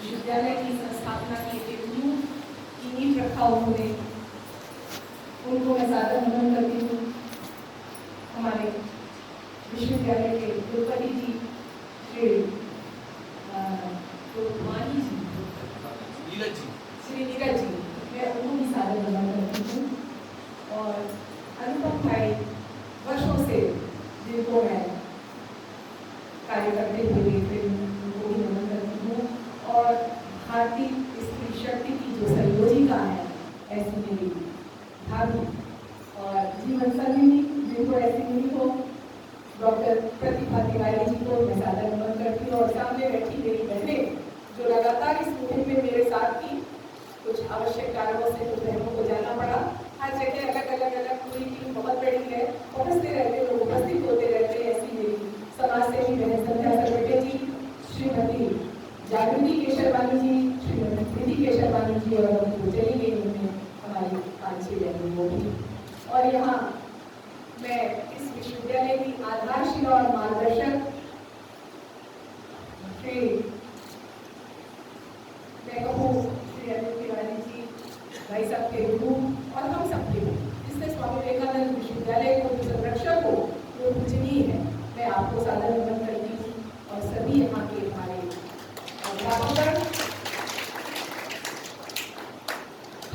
विश्वविद्यालय की स्थापना की एक नींव रखा उन्होंने, उनको मैं ज़्यादा नमन करती हूँ। हमारे विश्वविद्यालय के कुलपति जी श्री श्री नीरज जी, मैं उनको भी ज़्यादा नमन करती हूँ। और अनुपम भाई वर्षों से जिनको मैं कार्य करते हुए देख रही हूँ, उनको भी नमन करती हूँ। और भारतीय स्त्री शक्ति की जो संयोजिका है ऐसी मेरी भाभी और जीवन संगिनी, जिनको ऐसी मिली हो, डॉक्टर प्रतिभा तिवारी जी को मैं ज़्यादा नमन करती हूँ। और सामने बैठी मेरी बहनें जो लगातार इस मुहिम में मेरे साथ थी, कुछ आवश्यक कारणों से कुछ बहनों को जाना पड़ा। हर जगह अलग पूरी टीम बहुत बड़ी है, पहुँचते रहते लोग, उपस्थित होते रहते। ऐसी मेरी समाज सेवी बहन संध्या सरवटे जी, श्रीमती जागृति केशरवानी जी, श्रीमती प्रीति केशरवानी जी, और अभी चली गई उनमें हमारी 5-6 बहनों को भी। और यहाँ मैं इस विश्वविद्यालय की आधारशिला और मार्गदर्शक श्री मैं कहूँ श्री अनिल तिवारी जी भाई साहब के गुरु और हम सबके गुरु, जिसने स्वामी विवेकानंद विश्वविद्यालय को जो संरक्षक हो वो पूजनीय है, मैं आपको ज़्यादा नमन करती हूँ। और सभी यहाँ के हमारे अध्यापक,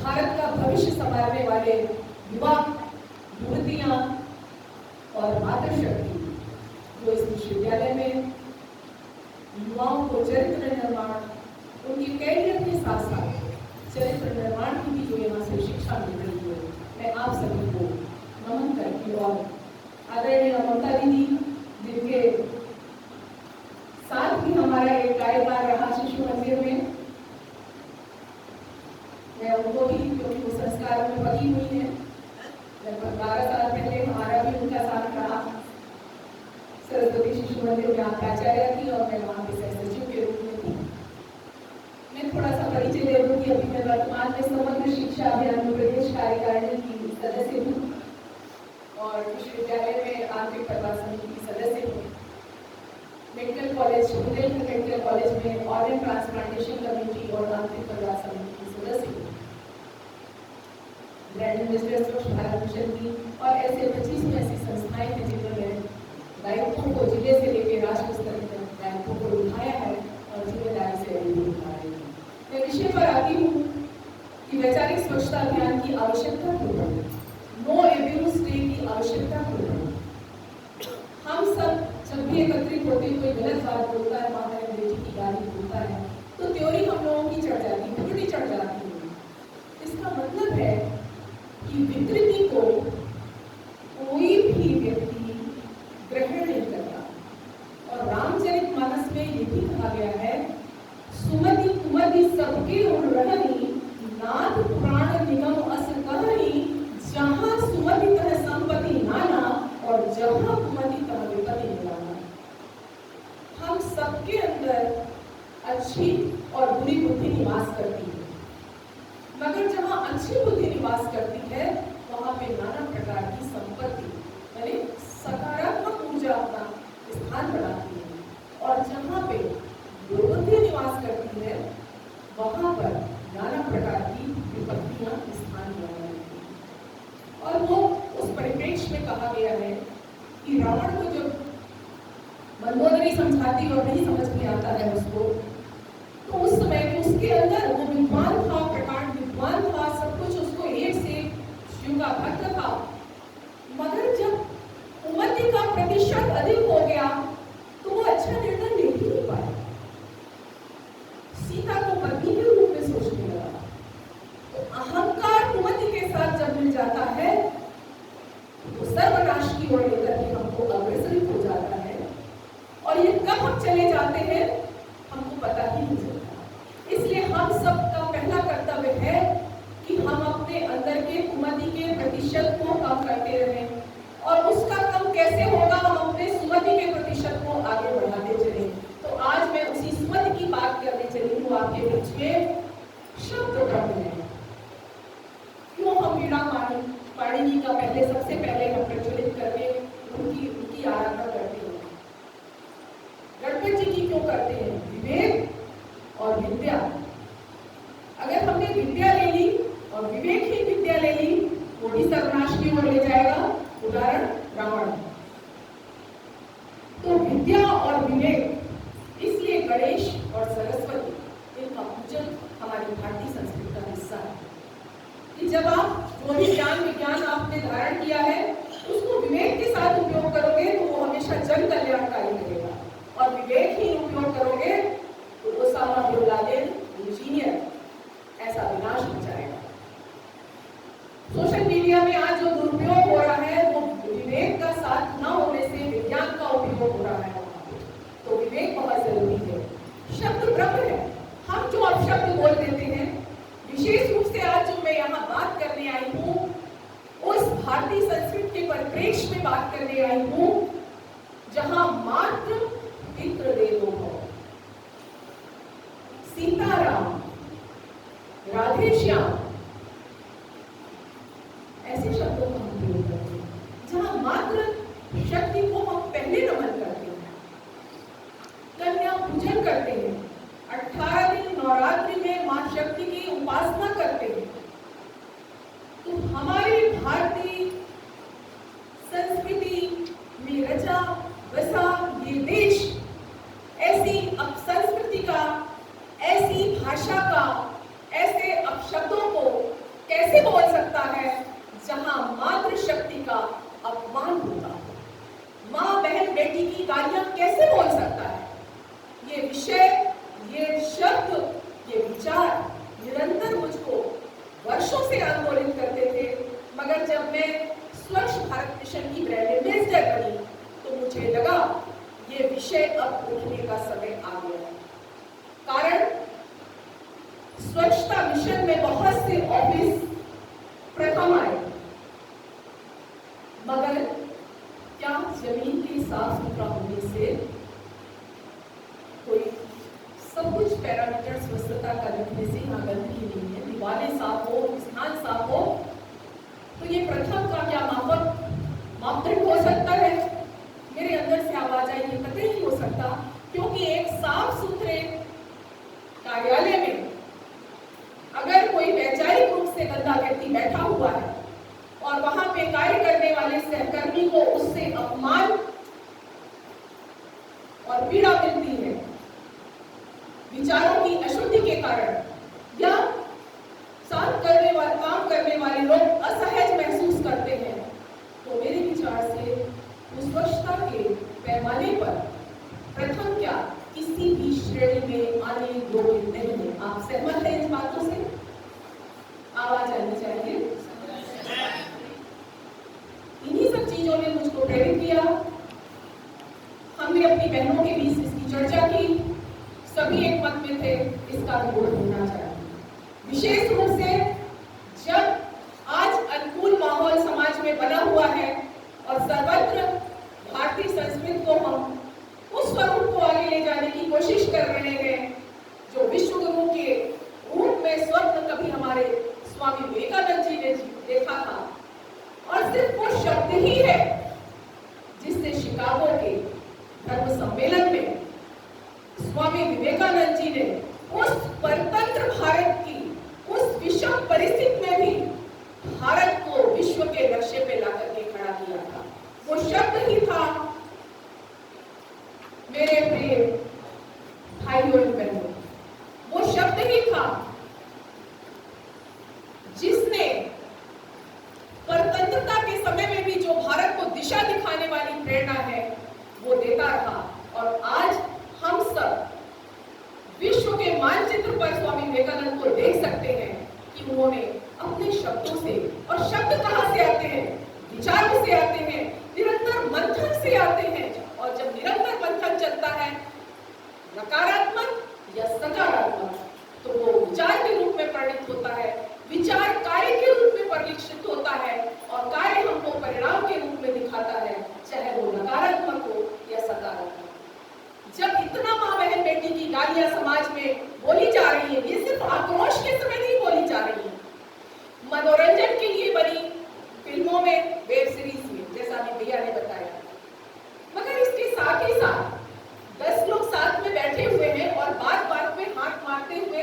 भारत का भविष्य संवारने वाले युवा युवतियाँ और मातृशक्ति जो इस विश्वविद्यालय में युवाओं को चरित्र निर्माण, उनके कैरियर के साथ साथ चरित्र निर्माण की भी जो यहाँ से शिक्षा मिल रही है, मैं आप सभी को नमन करती हूँ। और आदरणीय ममता दीदी, जिनके साथ भी हमारा एक कार्यकाल रहा शिशु मंदिर में, मैं उनको भी, क्योंकि वो संस्कार में पकी हुई है, लगभग 12 साल पहले हमारा भी उनका साथ रहा। सरस्वती शिशु मंदिर में आप प्राचार्य थी और मैं वहाँ पे सचिव के रूप में थी। मैं थोड़ा सा परिचय दे दूँगी। अभी मैं वर्तमान में समग्र शिक्षा अभियान में प्रदेश कार्यकारिणी की सदस्य हूँ और विश्वविद्यालय में आंतरिक परिवार समिति की सदस्य हूँ। Medical college Bundelkhand medical college में ऑर्गन ट्रांसप्लांटेशन कमेटी और आंतरिक परिवार समिति की सदस्य हूँ। ग्रैंड इन्वेस्टर स्वच्छ भारत मिशन की और ऐसे 25 ऐसी संस्थाएं हैं जिन्होंने दायित्वों को जिले से लेकर राष्ट्र स्तर तक दायित्वों को उठाया है और जिम्मेदारी से आगे उठा रहे हैं। मैं विषय पर आती हूँ कि वैचारिक स्वच्छता अभियान की आवश्यकता क्यों है, नो एब्यूज डे की आवश्यकता क्यों है। हम सब जब भी एकत्रित होते कोई गलत बात बोलता है, माता या बेटी की गाली बोलता है, तो त्योरी हम लोगों की चढ़ जाती है, घुटनी चढ़ जाती है। इसका मतलब है कि विकृति को कोई भी व्यक्ति ग्रहण नहीं करता। और रामचरितमानस में ये भी कहा गया है, सुमति कुमति सबके उड़ रहनी, नाथ प्राण निगम अस कहनी, जहाँ सुमति तह संपत्ति नाना और जहाँ कुमति तह विपत्ति निराना। हम सबके अंदर अच्छी और बुरी बुद्धि निवास करती है, मगर जहाँ अच्छी बुद्धि निवास करती है वहाँ पे नाना प्रकार की संपत्ति यानी सकारात्मक ऊर्जा अपना स्थान बनाती है। और जहाँ पे बुद्धि निवास करती है वहाँ पर नाना प्रकार की विपत्तियां स्थान बनाती हैं। और वो उस परिप्रेक्ष्य में कहा गया है कि रावण को जब मंदोदरी समझाती और नहीं समझ में आता है उसको, तो उस समय में उसके अंदर वो विद्वान था, प्रकांड विद्वान था, सब कुछ उसको एक से शिव का भक्त था, मगर जब उन्नति का प्रतिशत अधिक हो गया तो वो अच्छा निर्णय ले ही नहीं पाया। सीता को पत्नी के रूप में सोचने लगा। तो अहंकार उन्नति के साथ जब मिल जाता है तो सर्वनाश की ओर लेकर के हमको अग्रसरित हो जाता है। और ये कब हम चले जाते हैं हमको पता ही नहीं चलता। इसलिए हम सबका पहला कर्तव्य है कि हम अपने अंदर के उन्नति के प्रतिशत को कम करते रहें। और उसका कम कैसे होगा, हम अपने सुमति के प्रतिशत को आगे बढ़ाते चले। तो आज मैं उसी सुमति की बात करने चली हूँ आपके बीच में। शब्द ब्रह्म है, क्यों हम वीणा पाणिनि का सबसे पहले हम प्रज्वलित करके उनकी आराधना करते हैं। गणपति जी की क्यों करते हैं? विवेक और विद्या। अगर हमने विद्या ले ली और विवेकहीन विद्या ले ली, वो भी सर्वनाश की ओर ले जाएगा। उदाहरण रावण। तो विद्या और विवेक, इसलिए गणेश और सरस्वती, इनका पूजन हमारी भारतीय संस्कृति का हिस्सा है कि जब आप जो भी ज्ञान विज्ञान आपने धारण किया है उसको विवेक के साथ उपयोग करोगे तो वो हमेशा जन कल्याणकारी रहेगा, और विवेकहीन उपयोग करोगे तो ओसामा बिन लादेन इंजीनियर ऐसा विनाश हो जाएगा। सोशल मीडिया में आज जो दुरुपयोग हो रहा है वो विवेक का साथ न होने से विज्ञान का उपयोग हो रहा है। तो विवेक बहुत जरूरी है। शब्द ब्रह्म है। हम जो अपशब्द बोल देते हैं, विशेष रूप से आज जो मैं यहाँ बात करने आई हूँ उस भारतीय संस्कृति के परिप्रेक्ष्य में बात करने आई हूँ जहाँ मात्र पितृ देवो भव, सीताराम, राधे श्याम, ऐसे शब्दों का हम प्रयोग करते हैं, जहां मात्र शक्ति को हम पहले नमन करते हैं, कन्या पूजन करते हैं, 18 दिन नवरात्रि में मां शक्ति की उपासना करते हैं। तो हमारी भारतीय संस्कृति में रचा बसा ये देश ऐसी अपसंस्कृति का, ऐसी भाषा का, ऐसे अपशब्दों को कैसे बोल सकता है जहां मातृशक्ति का अपमान होता है? माँ बहन बेटी की गालियां कैसे बोल सकता है? ये विषय, ये शब्द, ये विचार निरंतर मुझको वर्षों से आंदोलित करते थे, मगर जब मैं स्वच्छ भारत मिशन की ब्रांड एम्बेसडर बनी तो मुझे लगा ये विषय अब उठने का समय आ गया है। कारण स्वच्छता मिशन में बहुत से ऑफिस प्रथम आए, मगर क्या जमीन के साफ सुथरा होने से कोई, सब कुछ पैरामीटर स्वच्छता का रखने से यहाँ गंदगी नहीं है, दीवारें साफ हो, स्थान साफ हो, तो ये प्रथम का क्या मापदंड हो सकता है? मेरे अंदर से आवाज आई, ये कतई नहीं हो सकता, क्योंकि एक साफ सुथरे कार्यालय में अगर कोई वैचारिक रूप से गंदा व्यक्ति बैठा हुआ है और वहां पे कार्य करने वाले सहकर्मी को उससे अपमान और पीड़ा मिलती है विचारों की अशुद्धि के कारण, या साथ करने वाले, काम करने वाले लोग असहज महसूस करते हैं, तो मेरे विचार से उस स्वच्छता के पैमाने पर प्रथम क्या किसी भी श्रेणी में आने योग्य नहीं है। आप सहमत हैं इन बातों से? आवाज आनी चाहिए। इन्हीं सब चीजों ने मुझको प्रेरित किया। हमने अपनी बहनों के बीच इसकी चर्चा की, सभी एक मत में थे इसका विरोध होना चाहिए। विशेष रूप से जब आज अनुकूल माहौल समाज में बना हुआ है और सर्वत्र भारतीय संस्कृति को हम उस स्वरूप को आगे ले जाने की कोशिश कर रहे हैं जो विश्व गुरु के रूप में स्वप्न कभी हमारे स्वामी विवेकानंद जी ने देखा था, और सिर्फ वो शब्द ही है जिससे शिकागो के धर्म सम्मेलन में स्वामी विवेकानंद जी ने उस परतंत्र भारत की उस विषम परिस्थिति में भी भारत को विश्व के लक्ष्य पे लाकर के खड़ा किया था। वो शब्द ही था, मेरे प्रिय भाइयों और बहनों, वो शब्द ही था जिसने परतंत्रता के समय में भी जो भारत को दिशा दिखाने वाली प्रेरणा है वो देता रहा। और आज हम सब विश्व के मानचित्र पर स्वामी विवेकानंद को देख सकते हैं कि उन्होंने अपने शब्दों से, और शब्द कहां से आते हैं? विचारों से आते हैं, निरंतर मंथन से आते हैं, और जब निरंतर मंथन चलता है नकारात्मक या सकारात्मक, तो वो विचार के रूप में परिणित होता है, विचार कार्य के रूप में परिलक्षित होता है, और कार्य हमको परिणाम के रूप में दिखाता है, चाहे वो नकारात्मक हो या सकारात्मक। जब इतना माँ बहन बेटी की गालियां समाज में बोली जा रही है, ये सिर्फ आक्रोश के समय नहीं बोली जा रही है, मनोरंजन के लिए बनी फिल्मों में, वेब सीरीज में, जैसा अभी भैया ने बताया, मगर इसके साथ ही साथ 10 लोग साथ में बैठे हुए हैं और बात बात में हाथ मारते हुए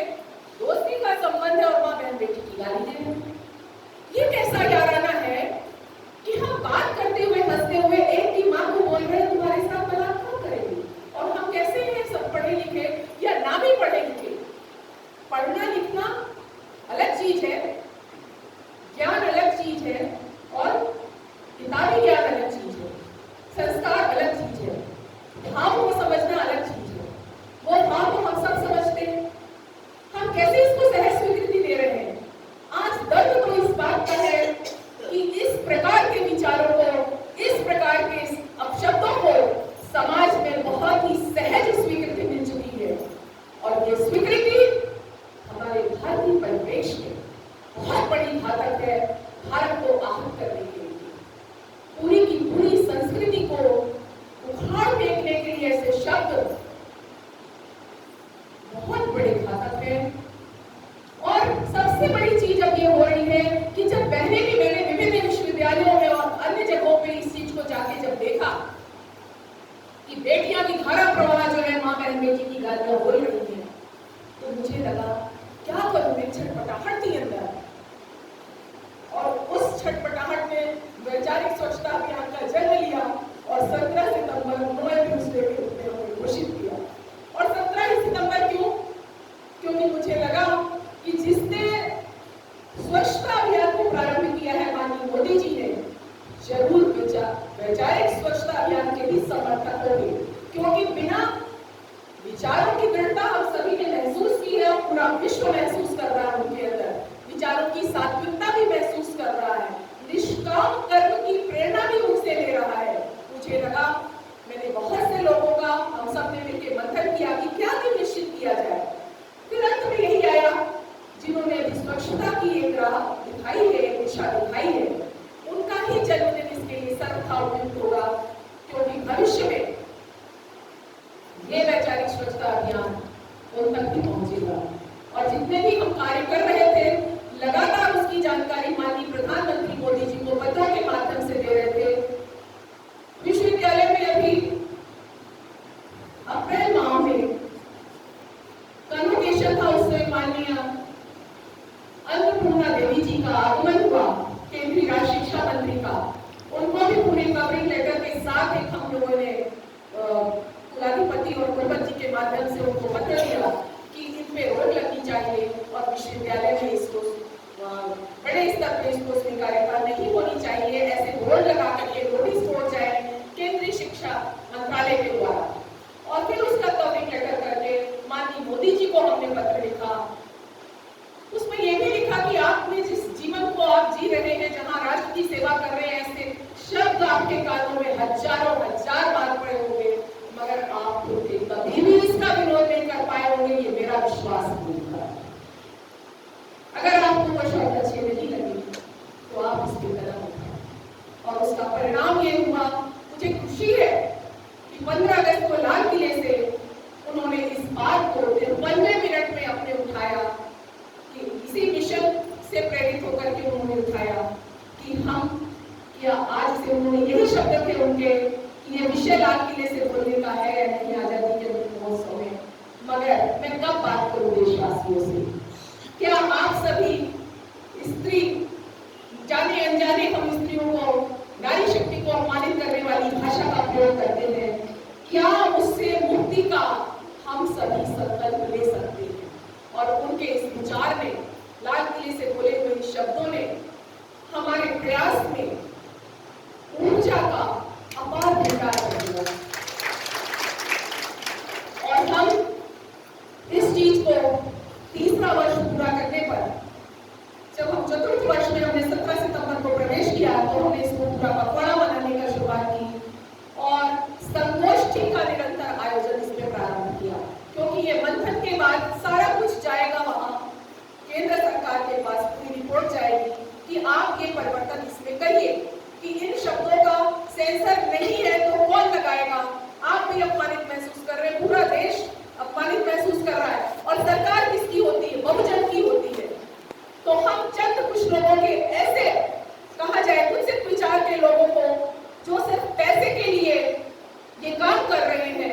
हैं। और सबसे बड़ी चीज अब ये हो रही है कि जब पहले भी मैंने विभिन्न विश्वविद्यालयों में और अन्य जगहों पे इस चीज को जाके जब देखा कि बेटियां भी धारा प्रवाह जो है मां बहन बेटी की गालियां बोल रही हैं, तो मुझे लगा क्या करूं, एक छटपटाहट थी अंदर। और उस छटपटाहट ने वैचारिक स्वच्छता अभियान का जन्म लिया और 17 सितंबर वर्ल्ड ट्यूसडे के रूप में हमने घोषित किया। और 17 सितंबर क्यों? क्योंकि मुझे लगा कि जिसने स्वच्छता अभियान को प्रारंभ किया है माननीय मोदी जी ने, जरूर वैचारिक स्वच्छता अभियान के भी समर्थक होंगे, क्योंकि बिना विचारों की दृढ़ता हम सभी ने महसूस की है और पूरा विश्व महसूस कर रहा है, उनके अंदर विचारों की सात्विकता भी महसूस कर रहा है, निष्काम कर्म की प्रेरणा भी उनसे ले रहा है। मुझे लगा, मैंने बहुत से लोगों का, हम सब ने मिलकर मंथन किया कि क्या दिन निश्चित किया जाए। फिर अंत में यही आया, जिन्होंने स्वच्छता की एक राह दिखाई है, एक दिशा दिखाई है, उनका ही जन्मदिन इसके लिए सर्वथा उपयुक्त होगा, क्योंकि भविष्य में ये वैचारिक स्वच्छता अभियान उन तक भी पहुंचेगा। और जितने भी हम कार्य कर रहे थे, लगातार उसकी जानकारी माननीय प्रधानमंत्री मोदी जी को पत्रों के माध्यम से दे रहे थे। विश्वविद्यालय में अभी अप्रैल माह में कन्वोकेशन था, उससे माननीय अन्नपूर्णा देवी जी का आगमन हुआ, केंद्रीय राज्य शिक्षा मंत्री का। उनको भी पूरे कवरिंग लेटर के साथ एक हम लोगों ने कुलाधिपति और कुलपति जी के माध्यम से उनको पत्र दिया कि इन पे रोक लगनी चाहिए और विश्वविद्यालय में इसको बड़े स्तर पर इसको स्वीकार्यता नहीं होनी चाहिए, ऐसे बोर्ड लगा करके नोटिस बोर्ड जाए केंद्रीय शिक्षा मंत्रालय के द्वारा। और फिर उसका कवरिंग लेटर करके माननीय मोदी जी को हमने पत्र लिखा। उसमें यह भी लिखा कि आपने जिस जीवन को आप जी रहे हैं, जहां राष्ट्र की सेवा कर रहे हैं, ऐसे शब्द आपके कानों में हजारों हजार बार पड़े होंगे, मगर आप कभी भी इसका विरोध नहीं कर पाए होंगे, ये मेरा विश्वास नहीं था। अगर आपको वो शब्द अच्छे नहीं लगे तो आप इसकी कदम उठाएं। और उसका परिणाम ये हुआ, मुझे खुशी है कि 15 अगस्त को लाल किले से उन्होंने इस बात को 93 मिनट में अपने उठाया, कि इसी मिशन से प्रेरित होकर के उन्होंने उठाया कि हम, क्या आज से उन्होंने यही शब्द थे उनके कि ये विषय लाल किले से बोलने का है या नहीं आजादी के अमृत महोत्सव में। मगर मैं कब बात करूं देशवासियों से? क्या आप सभी स्त्री, जाने अनजाने हम स्त्रियों को, नारी शक्ति को अपमानित करने वाली भाषा का प्रयोग करते हैं? क्या उससे मुक्ति का हम सभी संकल्प ले सकते हैं? और उनके इस विचार ने, लाल किले से बोले हुए शब्दों ने हमारे प्रयास में ऊर्जा का अपार भंडार कर दिया। और हम इस चीज को तीसरा वर्ष पूरा करने पर, जब हम चतुर्थ वर्ष में हमने 17 सितंबर को प्रवेश किया, तो हमने इसको पूरा पखवाड़ा मनाने का शुरुआत की और संगोष्ठी का निरंतर आयोजन इसमें प्रारंभ किया, क्योंकि ये मंथन के बाद सारा कुछ जाएगा वहां केंद्र सरकार के पास, पूरी रिपोर्ट जाएगी कि आप ये परिवर्तन इसमें करिए, कि इन शब्दों का सेंसर नहीं है तो कौन लगाएगा। आप भी अपमानित महसूस कर रहे हैं, पूरा देश अपमानित महसूस कर रहा है, और सरकार किसकी होती है? बहुजन की होती है। तो हम चंद कुछ लोगों के, ऐसे कहा जाए कुछ विचार के लोगों को, जो सिर्फ पैसे के लिए ये काम कर रहे हैं,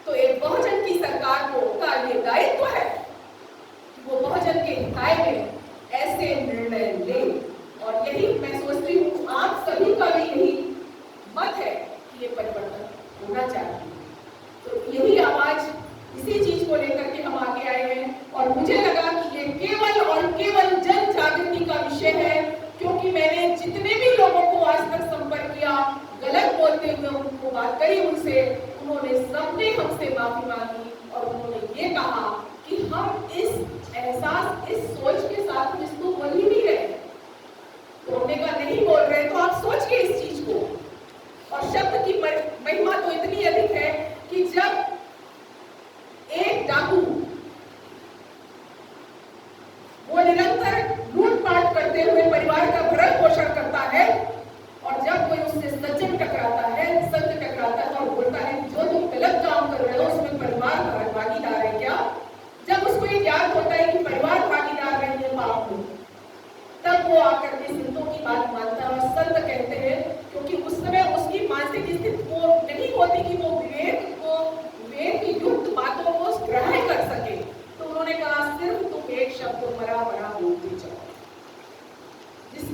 तो एक बहुजन की सरकार को का ये दायित्व है कि वो बहुजन के हिताय में ऐसे निर्णय ले। और यही मैं सोचती हूँ, आप सभी का भी यही मत है कि ये परिवर्तन होना चाहिए। तो यही आवाज, इसी चीज को लेकर के हम आगे आए हैं। और मुझे लगा कि ये केवल और केवल जन जागृति का विषय है, क्योंकि मैंने जितने भी लोगों को आज तक संपर्क किया, गलत बोलते हुए उनको बात करी, उनसे उन्होंने सबने हमसे माफी मांगी और उन्होंने ये कहा कि हम इस एहसास, इस सोच के साथ इसको बोल ही नहीं रहे, बोलने का नहीं बोल रहे, तो आप सोच के इस चीज को। और शब्द की महिमा तो इतनी अधिक है कि जब एक डाकू वो निरंतर लूटपाट करते हुए परिवार का भरण पोषण करता है, और जब कोई उससे सज्जन टकराता है, संत टकराता है और बोलता है जो तुम गलत काम कर रहे हो उसमें परिवार भागीदार है क्या, जब उसको ये ज्ञान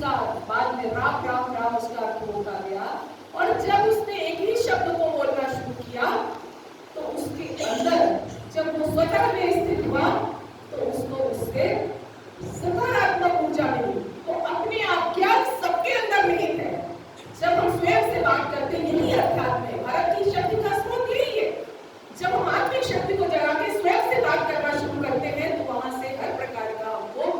उसका बाद में राम राम राम उसका अर्थ होता गया। और जब उसने एक ही शब्द को बोलना शुरू किया तो उसके अंदर जब वो स्वतः में स्थित हुआ तो उसको उससे सकारात्मक ऊर्जा मिली। तो अपने आप ज्ञान सबके अंदर निहित है। जब हम स्वयं से बात करते हैं, यही अध्यात्म है, भारत की शक्ति का स्रोत यही है। जब हम आत्मिक शक्ति को जगा के स्वयं से बात करना शुरू करते हैं तो वहां से हर प्रकार का हमको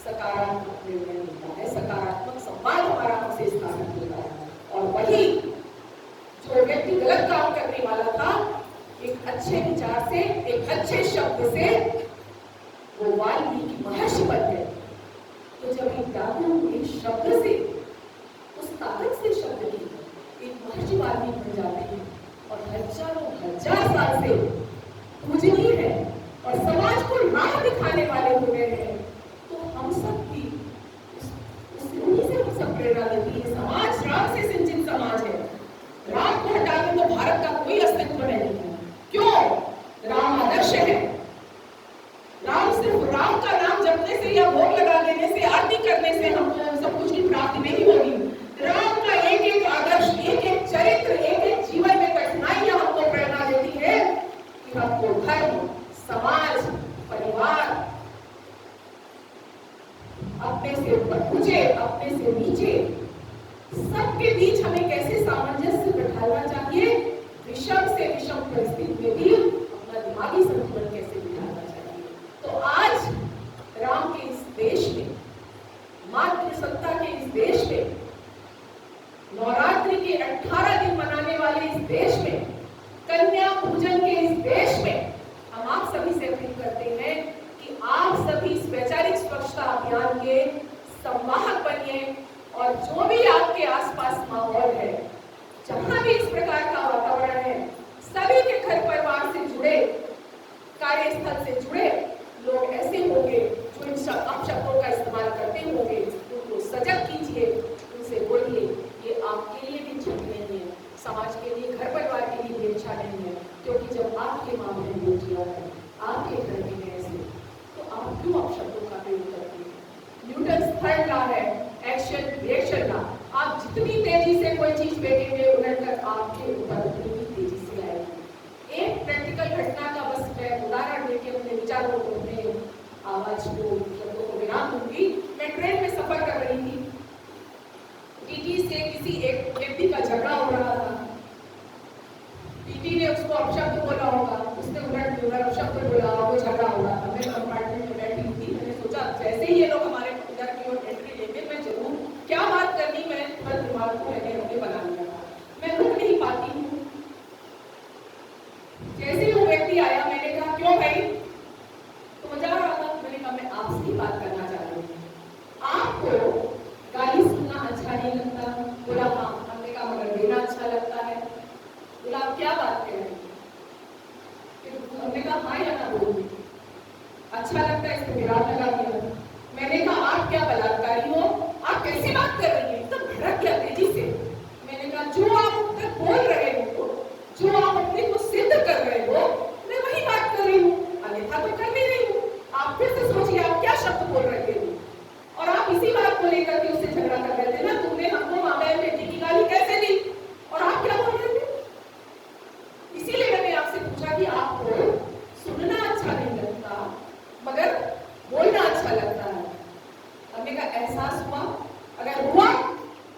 सकारात्मक निर्णय मिलता है, सकारात्मक संवाद हमारा हमसे स्थापित होता है। और वही जो व्यक्ति गलत काम करने वाला था, एक अच्छे विचार से, एक अच्छे शब्द से वो वाल्मीकि महर्षि बन गए। तो जब एक डाकू एक शब्द से, उस ताकत से शब्द की एक महर्षि वाल्मीकि बन जाते हैं और हजारों हजार साल से पूजनीय है और समाज को राह दिखाने वाले हो गए हैं, तो हम सब भी उन्हीं से हम सब प्रेरणा लेती है। समाज राम से सिंचित समाज है। राम को हटा के तो भारत का कोई अस्तित्व नहीं है। क्यों? राम आदर्श है। राम सिर्फ राम का नाम जपने से या भोग लगा देने से, आरती करने से हमको सब कुछ की प्राप्ति नहीं होगी। राम का एक एक आदर्श, एक एक चरित्र, एक एक जीवन में कठिनाइयां हमको प्रेरणा देती है कि हमको धर्म, समाज, परिवार, अपने से ऊंचे, अपने से नीचे, सबके बीच हमें कैसे सामंजस्य बैठाना चाहिए, विषम से विषम परिस्थिति में भी अपना दिमागी संतुलन कैसे बिठाना चाहिए। तो आज राम के इस देश में, मातृसत्ता के इस देश में, नवरात्रि के 18 दिन मनाने वाले इस देश में, कन्या पूजन के इस देश में हम आप सभी से अपील करते हैं कि आप सभी इस वैचारिक स्वच्छता अभियान के संवाहक बनिए और जो भी आपके आसपास माहौल है, जहां भी इस प्रकार का वातावरण है, सभी के घर परिवार से जुड़े, कार्यस्थल से जुड़े लोग ऐसे होंगे जो इन अपशब्दों का इस्तेमाल करते होंगे, उनको सजग कीजिए, उनसे बोलिए ये आपके लिए भी ठीक नहीं है, समाज के लिए, घर परिवार के लिए भी अच्छा नहीं है। क्योंकि जब आपके मामले में किया है, आपके घर में ऐसे, तो आप क्यों अपशब्दों का प्रयोग करते हैं? न्यूटन थर्ड लॉ है, एक्शन रिएक्शन लॉ। आप जितनी तेजी से कोई चीज फेंकेंगे, उलटकर आपके ऊपर उतनी ही तेजी से आएगी। एक प्रैक्टिकल घटना का बस मैं उदाहरण देके अपने विचारों को, अपने आवाज को, शब्दों को विराम दूंगी। मैं ट्रेन में सफर कर रही थी, टीटी से किसी एक व्यक्ति का झगड़ा हो रहा था। टीटी ने उसको अपशब्द बोला होगा, उसने उलट अपशब्द बोला और वो झगड़ा हो रहा था। मैं कंपार्टमेंट में बैठी थी, मैंने सोचा जैसे ही ये लोग हमारे इधर की ओर एंट्री लेंगे, मैं जरूर क्या बात करनी, मैं तुरंत दिमाग को मैंने बना लिया। मैं रुक नहीं पाती हूँ। जैसे ही वो व्यक्ति आया, मैंने कहा क्यों भाई? तो मजा आ रहा था। मैंने कहा मैं आपसे ही बात करना चाह रही हूँ, आपको गाली सुनना अच्छा नहीं लगता? बोला हाँ। हमने कहा मगर देना अच्छा लगता है। बोला आप क्या बात कर रहे हैं? हमने कहा हाँ या ना बोलिए, अच्छा लगता है, इसको विराट लगा दिया। मैंने कहा आप क्या बलात्कारी हो? आप कैसी बात कर रही हैं? एकदम भड़क गया तेजी से। मैंने कहा जो आप अब तक बोल रहे हो, जो आप अपने को सिद्ध कर रहे हो, मैं वही बात कर रही हूँ, अन्यथा तो कर नहीं रही हूँ। आप फिर से सोचिए आप क्या शब्द बोल रहे थे और आप इसी बात को लेकर के उससे झगड़ा कर रहे थे ना, तुमने हमको माँ बहन बेटी की गाली कैसे दी और आप क्या बोल रहे थे? इसीलिए मैंने आपसे पूछा कि आपको सुनना अच्छा नहीं लगता मगर बोलना अच्छा लगता है। हमने का एहसास हुआ, अगर हुआ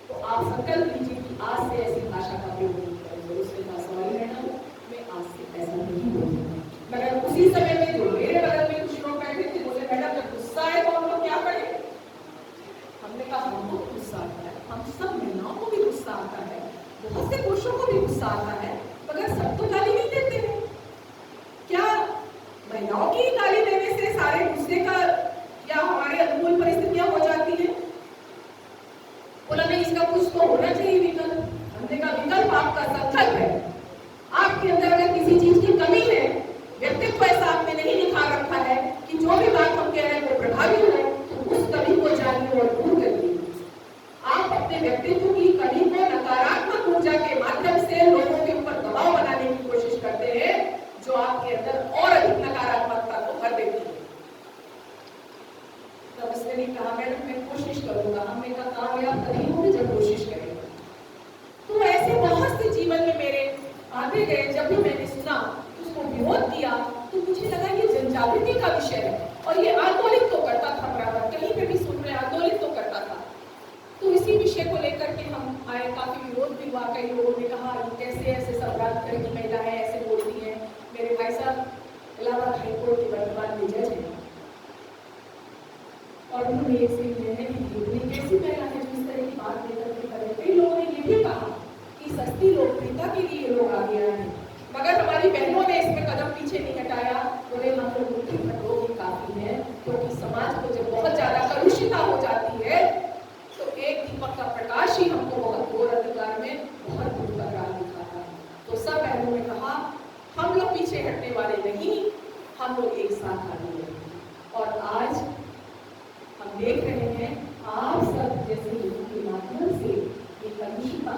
तो आप संकल्प लीजिए कि आज से ऐसी भाषा का प्रयोग नहीं करेंगे। उसके पास सवाल रहना हो, मैं आज से ऐसा नहीं बोलूंगा। मगर उसी समय में जो मेरे बगल में कुछ लोग बैठे थे, बोले मैडम जब गुस्सा आए तो हम लोग क्या करें? हमने कहा हमको गुस्सा आता है, हम सब महिलाओं को भी गुस्सा आता है, बहुत से पुरुषों को भी गुस्सा आता है, मगर सब तो गाली नहीं देते हैं। क्या महिलाओं की गाली देने से सारे गुस्से का या हमारे अनुकूल परिस्थितियां हो जाती हैं? बोला नहीं, इसका कुछ तो होना चाहिए विकल्प। हमने कहा विकल्प आपका संकल्प है। आपके अंदर अगर किसी चीज की कमी है, व्यक्तित्व ऐसा आपने नहीं निखार रखा है कि जो भी बात हम कह रहे हैं वो प्रभावी हो, तो उस कमी को जानिए और दूर करिए। आप अपने व्यक्तित्व की कमी को नकारात्मक ऊर्जा के माध्यम से लोगों के ऊपर दबाव बनाने की कोशिश करते हैं, जो आपके अंदर और अधिक नकारात्मकता को भर देती है। तब उसने भी कहा मैडम मैं कोशिश करूंगा। हमने कहा कामयाब तभी होंगे जब कोशिश करेंगे। तो ऐसे बहुत से जीवन में मेरे आते गए। जब भी मैंने सुना, उसको विरोध किया, तो मुझे लगा ये जनजागृति का विषय है और ये आंदोलित तो करता था, बराबर कहीं पे भी सुन रहे आंदोलित तो करता था। तो इसी विषय को लेकर के हम आए, काफी विरोध भी हुआ। कई लोगों ने कहा कैसे ऐसे संवाद करेगी महिलाएं, ऐसे बोलती हैं। मेरे भाई साहब इलाहाबाद हाईकोर्ट के वर्तमान में जज हैं और उन्होंने एक निर्णय भी दिए। कैसी महिला है जो इस तरह की बात लेकर के करे। कई लोगों ने ये भी कहा कि सस्ती लोकप्रियता के लिए लोग आगे आए हैं, मगर हमारी बहनों ने इसमें कदम पीछे नहीं हटाया। बोले हम लोग मुट्ठी भर लोग ही काफी है, क्योंकि समाज को जब बहुत ज्यादा कलुषिता हो जाती है तो एक दीपक का प्रकाश ही हमको बहुत घोर अंधकार में बहुत दूर तक राह दिखाता है। तो सब बहनों ने कहा हम लोग पीछे हटने वाले नहीं, हम लोग एक साथ आगे बढ़ेंगे। और आज हम देख रहे हैं आप सब जैसे लोगों के माध्यम से एक कलुषिता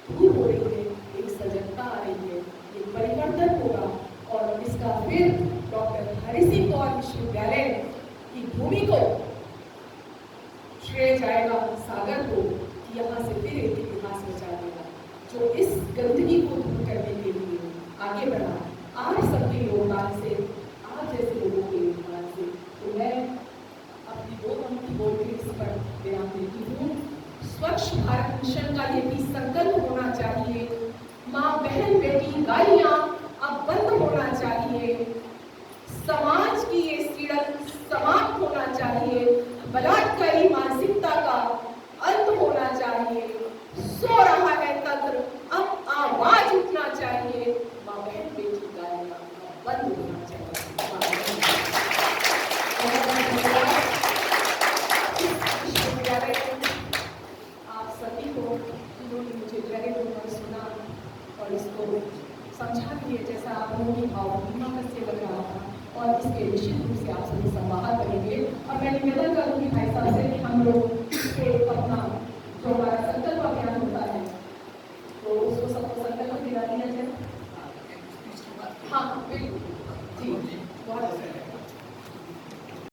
दूर हो रही है, एक सजगता आ रही है, एक परिवर्तन होगा। और इसका फिर डॉक्टर हरि सिंह गौर विश्वविद्यालय की भूमि को श्रेय जाएगा, सागर को, यहाँ से फिर एक इतिहास रचा देगा जो इस गंदगी को दूर करने के लिए आगे बढ़ा। आप सबके योगदान से, आप जैसे लोगों के योगदान से। तो मैं अपनी 2 पंक्ति बोल के इस पर बयान देती हूँ। स्वच्छ भारत मिशन का ये भी संकल्प होना चाहिए। माँ बहन बेटी गालियाँ अब बंद होना चाहिए। समाज की ये सीड़न समाप्त होना चाहिए। बलात्कारी मानसिकता का अंत होना चाहिए। सो रहा है तंत्र, अब आवाज उठना चाहिए। माँ बहन बेटी गालियाँ बंद होना चाहिए। आप सभी को जिन्होंने मुझे जगह देकर सुना और इसको समझा भी है, जैसा आप लोगों की भावना से लग रहा था, और इसके निश्चित रूप से आप सभी संवाद करेंगे। और मैं निवेदन करूँगी भाई साहब से कि हम लोग अपना जो हमारा संकल्प अभियान होता है